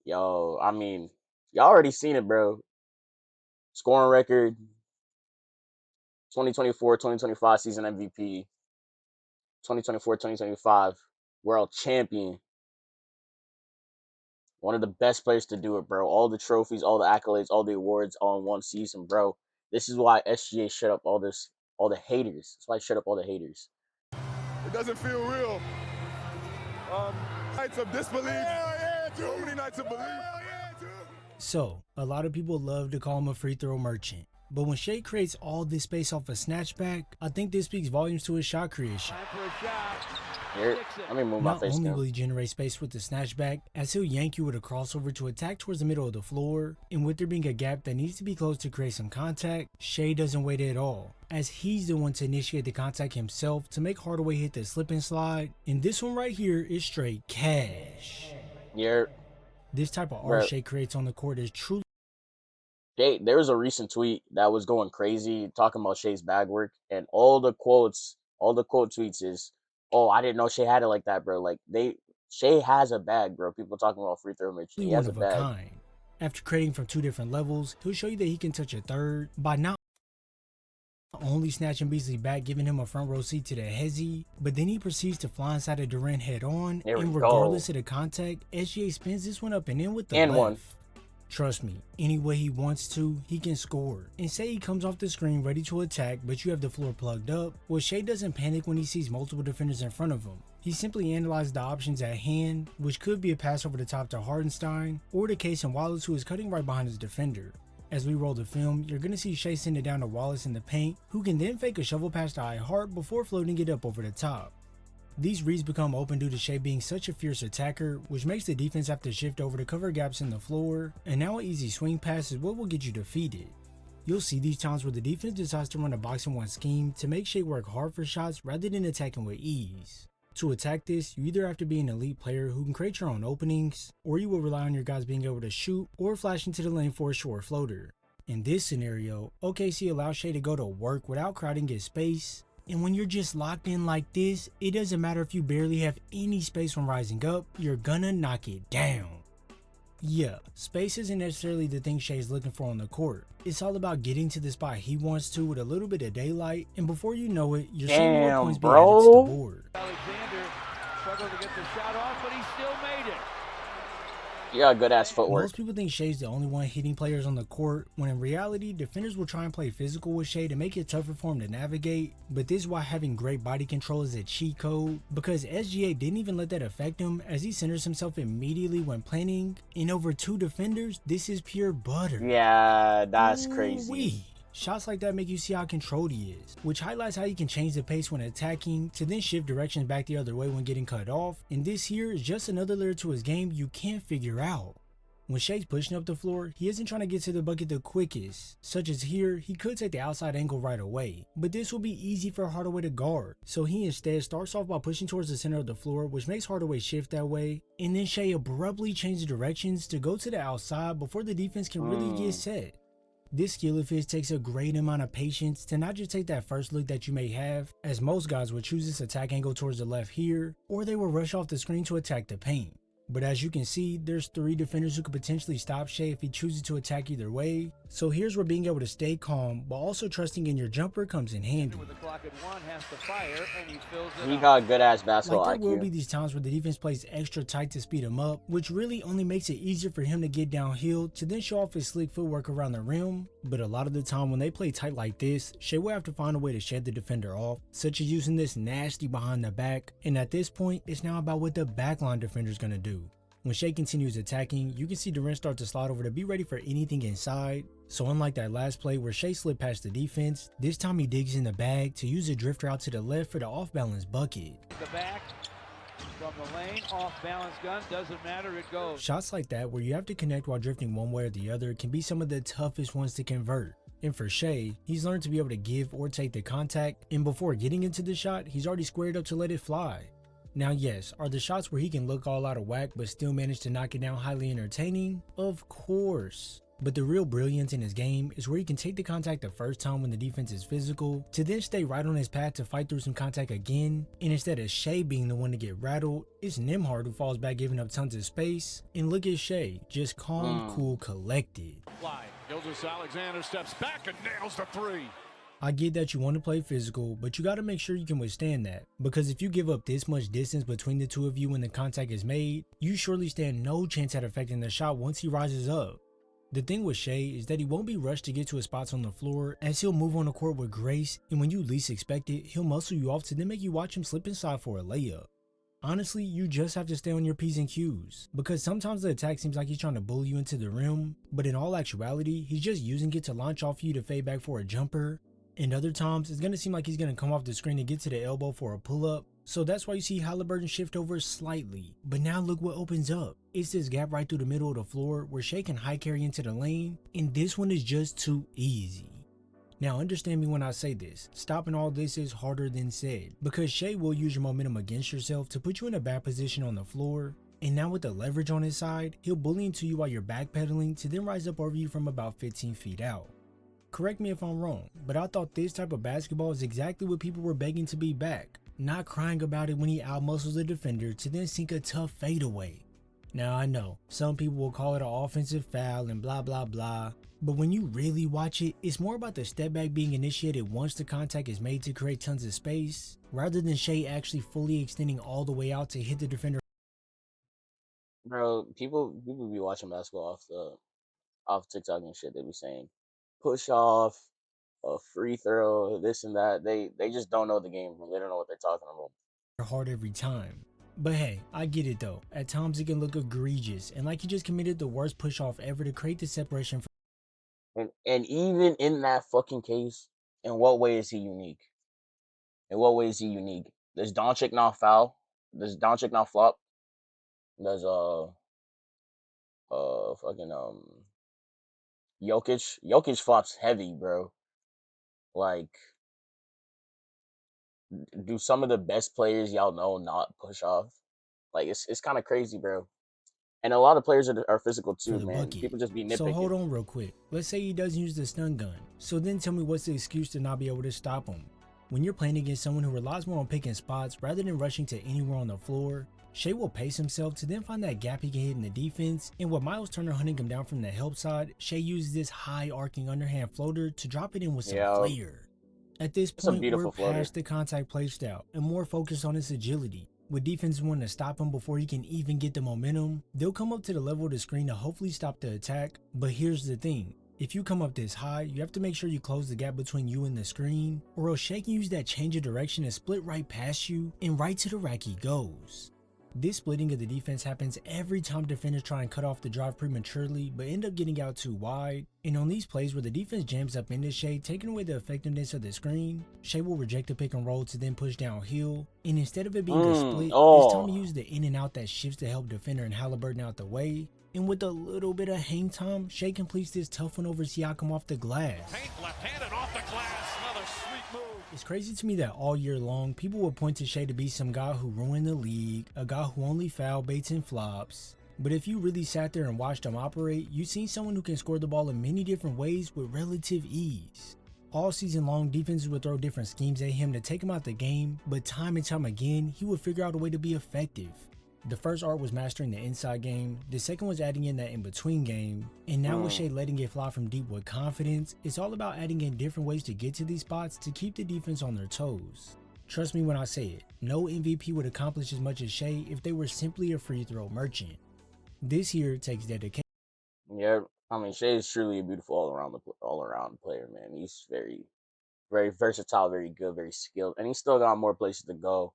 Yo, I mean, y'all already seen it, bro. Scoring record, 2024, 2025 season MVP, 2024, 2025 world champion. One of the best players to do it, bro. All the trophies, all the accolades, all the awards all in one season, bro. This is why SGA shut up all the haters. That's why I shut up all the haters. It doesn't feel real. Nights of disbelief. So many nights of belief. So, a lot of people love to call him a free throw merchant. But when Shai creates all this space off a snatchback, I think this speaks volumes to his shot creation. Here, let me move my Not face only down. will he generate space with the snatchback, as he'll yank you with a crossover to attack towards the middle of the floor, and with there being a gap that needs to be closed to create some contact, Shai doesn't wait at all, as he's the one to initiate the contact himself to make Hardaway hit the slip and slide, and this one right here is straight cash. Here, This type of bro. art Shai creates on the court is truly There was a recent tweet that was going crazy talking about Shai's bag work, and all the quote tweets is, "Oh, I didn't know Shai had it like that, bro." Like Shai has a bag, bro. People talking about free throw merchant. He one has a of a bag. kind. After creating from two different levels, he'll show you that he can touch a third by not only snatching Beasley back, giving him a front row seat to the hezzy, but then he proceeds to fly inside of Durant head on, There we and go. regardless of the contact, SGA spins this one up and in with the And left. one. Trust me, any way he wants to, he can score. And say he comes off the screen ready to attack, but you have the floor plugged up, well, Shai doesn't panic when he sees multiple defenders in front of him. He simply analyzes the options at hand, which could be a pass over the top to Hardenstein, or the case in Wallace, who is cutting right behind his defender. As we roll the film, you're going to see Shai send it down to Wallace in the paint, who can then fake a shovel pass to iHeart before floating it up over the top. These reads become open due to Shai being such a fierce attacker, which makes the defense have to shift over to cover gaps in the floor, and now an easy swing pass is what will get you defeated. You'll see these times where the defense decides to run a box and one scheme to make Shai work hard for shots rather than attacking with ease. To attack this, you either have to be an elite player who can create your own openings, or you will rely on your guys being able to shoot or flash into the lane for a short floater. In this scenario, OKC allows Shai to go to work without crowding his space, and when you're just locked in like this, it doesn't matter if you barely have any space when rising up, you're gonna knock it down. Yeah, space isn't necessarily the thing Shai's looking for on the court. It's all about getting to the spot he wants to with a little bit of daylight, and before you know it, you're seeing more Damn, points being added to the bro. board. Alexander struggled to get the shot off, but he still made it. You got good ass footwork. Most people think Shai's the only one hitting players on the court, when in reality, defenders will try and play physical with Shai to make it tougher for him to navigate, but this is why having great body control is a cheat code, because SGA didn't even let that affect him as he centers himself immediately when planning, and over two defenders, this is pure butter. Yeah, that's crazy. Ooh-wee. Shots like that make you see how controlled he is, which highlights how he can change the pace when attacking to then shift directions back the other way when getting cut off, and this here is just another layer to his game you can't figure out. When Shai's pushing up the floor, he isn't trying to get to the bucket the quickest, such as here, he could take the outside angle right away, but this will be easy for Hardaway to guard, so he instead starts off by pushing towards the center of the floor, which makes Hardaway shift that way, and then Shai abruptly changes directions to go to the outside before the defense can really get set. This skill of his takes a great amount of patience to not just take that first look that you may have, as most guys would choose this attack angle towards the left here, or they will rush off the screen to attack the paint. But as you can see, there's 3 defenders who could potentially stop Shai if he chooses to attack either way, so here's where being able to stay calm while also trusting in your jumper comes in handy. With the clock at 1, has to fire, and he fills it He up. got good ass basketball Like there will be IQ. these times where the defense plays extra tight to speed him up, which really only makes it easier for him to get downhill to then show off his slick footwork around the rim, but a lot of the time when they play tight like this, Shai will have to find a way to shed the defender off, such as using this nasty behind the back, and at this point, it's now about what the backline defender is going to do. When Shai continues attacking, you can see Durant start to slide over to be ready for anything inside. So unlike that last play where Shai slipped past the defense, this time he digs in the bag to use a drifter out to the left for the off-balance bucket. The back from the lane, off balance gun, doesn't matter, it goes. Shots like that where you have to connect while drifting one way or the other can be some of the toughest ones to convert. And for Shai, he's learned to be able to give or take the contact, and before getting into the shot, he's already squared up to let it fly. Now yes, are the shots where he can look all out of whack but still manage to knock it down highly entertaining? Of course. But the real brilliance in his game is where he can take the contact the first time when the defense is physical, to then stay right on his path to fight through some contact again, and instead of Shai being the one to get rattled, it's Nembhard who falls back giving up tons of space, and look at Shai, just calm, cool, collected. Gilgeous-Alexander steps back and nails the three. I get that you want to play physical, but you gotta make sure you can withstand that, because if you give up this much distance between the two of you when the contact is made, you surely stand no chance at affecting the shot once he rises up. The thing with Shai is that he won't be rushed to get to his spots on the floor, as he'll move on the court with grace, and when you least expect it, he'll muscle you off to then make you watch him slip inside for a layup. Honestly, you just have to stay on your P's and Q's, because sometimes the attack seems like he's trying to bully you into the rim, but in all actuality, he's just using it to launch off you to fade back for a jumper, and other times, it's going to seem like he's going to come off the screen and get to the elbow for a pull-up, so that's why you see Halliburton shift over slightly. But now look what opens up. It's this gap right through the middle of the floor where Shai can high carry into the lane, and this one is just too easy. Now understand me when I say this, stopping all this is harder than said, because Shai will use your momentum against yourself to put you in a bad position on the floor, and now with the leverage on his side, he'll bully into you while you're backpedaling to then rise up over you from about 15 feet out. Correct me if I'm wrong, but I thought this type of basketball is exactly what people were begging to be back, not crying about it when he outmuscles the defender to then sink a tough fadeaway. Now I know, some people will call it an offensive foul and blah blah blah, but when you really watch it, it's more about the step back being initiated once the contact is made to create tons of space, rather than Shai actually fully extending all the way out to hit the defender. Bro, people be watching basketball off TikTok and shit. They be saying push off, a free throw, this and that. They just don't know the game. They don't know what they're talking about. Hard every time. But hey, I get it though. At times it can look egregious and like he just committed the worst push off ever to create the separation from. And even in that fucking case, in what way is he unique? In what way is he unique? Does Doncic not foul? Does Doncic not flop? Does fucking Jokic flops heavy, bro. Like, do some of the best players y'all know not push off? Like, it's kind of crazy, bro. And a lot of players are physical For too, the man. bucket. People just be nitpicking. So hold on real quick. Let's say he doesn't use the stun gun. So then tell me what's the excuse to not be able to stop him? When you're playing against someone who relies more on picking spots rather than rushing to anywhere on the floor, Shai will pace himself to then find that gap he can hit in the defense, and with Miles Turner hunting him down from the help side, Shai uses this high arcing underhand floater to drop it in with some flair. At this point, we're past the contact play style and more focused on his agility. With defense wanting to stop him before he can even get the momentum, they'll come up to the level of the screen to hopefully stop the attack, but here's the thing. If you come up this high, you have to make sure you close the gap between you and the screen, or else Shai can use that change of direction and split right past you, and right to the rack he goes. This splitting of the defense happens every time defenders try and cut off the drive prematurely but end up getting out too wide, and on these plays where the defense jams up into Shai, taking away the effectiveness of the screen, Shai will reject the pick and roll to then push downhill, and instead of it being a split, this time he uses the in and out that shifts to help defender and Halliburton out the way, and with a little bit of hang time, Shai completes this tough one over Siakam off the glass. Left-handed off the glass, another sweet move. It's crazy to me that all year long, people will point to Shai to be some guy who ruined the league, a guy who only foul baits and flops. But if you really sat there and watched him operate, you've seen someone who can score the ball in many different ways with relative ease. All season long, defenses would throw different schemes at him to take him out the game, but time and time again, he would figure out a way to be effective. The first art was mastering the inside game, the second was adding in that in-between game, and now with Shai letting it fly from deep with confidence, it's all about adding in different ways to get to these spots to keep the defense on their toes. Trust me when I say it, no MVP would accomplish as much as Shai if they were simply a free throw merchant. This here takes dedication. Yeah, I mean, Shai is truly a beautiful all-around player, man. He's very, very versatile, very good, very skilled, and he's still got more places to go.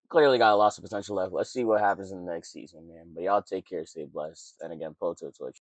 Clearly got lots of potential left. Let's see what happens in the next season, man. But y'all take care, stay blessed, and again, pull to Twitch.